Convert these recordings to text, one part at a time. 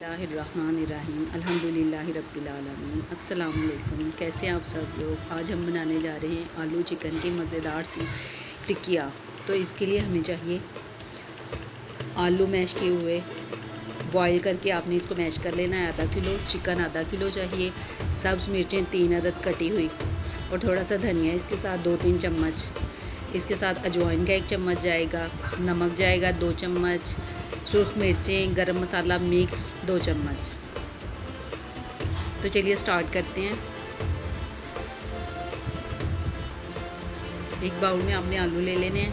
बिस्मिल्लाहिर्रहमानिर्रहीम अल्हम्दुलिल्लाहि रब्बिल आलमीन अस्सलाम वालेकुम। कैसे आप सब लोग। आज हम बनाने जा रहे हैं आलू चिकन की मज़ेदार सी टिक्किया। तो इसके लिए हमें चाहिए आलू मैश किए हुए, बॉईल करके आपने इसको मैश कर लेना है। आधा किलो चिकन, आधा किलो चाहिए। सब्ज़ मिर्चें 3 अदद कटी हुई और थोड़ा सा धनिया इसके साथ 2-3 चम्मच। इसके साथ अजवाइन का 1 चम्मच जाएगा, नमक जाएगा 2 चम्मच, सूख मिर्चें, गरम मसाला मिक्स 2 चम्मच। तो चलिए स्टार्ट करते हैं। एक बाउल में आपने आलू ले लेने हैं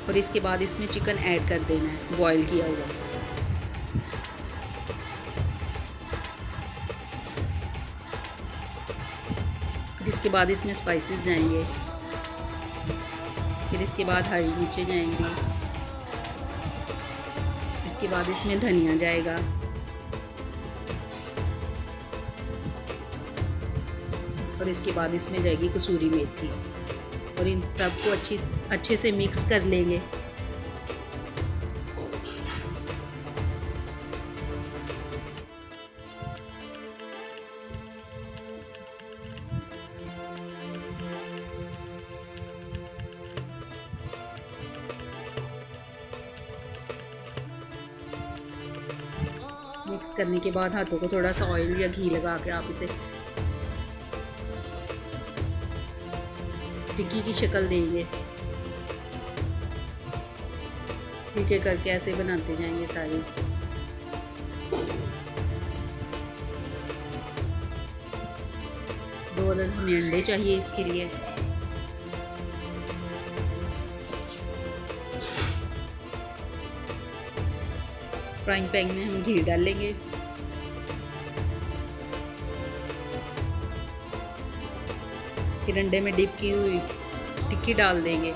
और इसके बाद इसमें चिकन ऐड कर देना है बॉईल किया हुआ। फिर इसके बाद इसमें स्पाइसेस जाएंगे। फिर इसके बाद हरी मिर्चें जाएंगी। इसके बाद इसमें धनिया जाएगा। और इसके बाद इसमें जाएगी कसूरी मेथी और इन सब को अच्छे से मिक्स कर लेंगे। मिक्स करने के बाद हाथों को थोड़ा सा ऑयल या घी लगा के आप इसे टिक्की की शक्ल देंगे। एक एक करके ऐसे बनाते जाएंगे सारी। दो अदद हमें अंडे चाहिए इसके लिए। फ्राइंग पैन में हम घी डालेंगे। फिर अंडे में डिप की हुई टिक्की डाल देंगे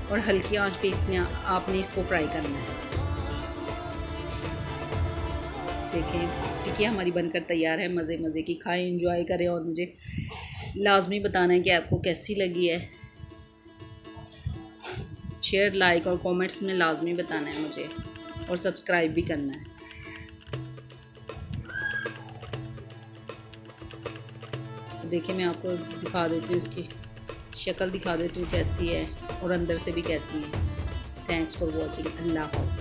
और हल्की आंच पे इसमें आपने इसको फ्राई करना है। देखें टिक्की हमारी बनकर तैयार है। मज़े मज़े की खाएं, एंजॉय करें और मुझे लाजमी बताना है कि आपको कैसी लगी है। शेयर, लाइक और कमेंट्स में लाजमी बताना है मुझे और सब्सक्राइब भी करना है। देखिए मैं आपको दिखा देती हूँ, इसकी शक्ल दिखा देती हूँ कैसी है और अंदर से भी कैसी है। Thanks for watching. अल्लाह हाफ़िज़।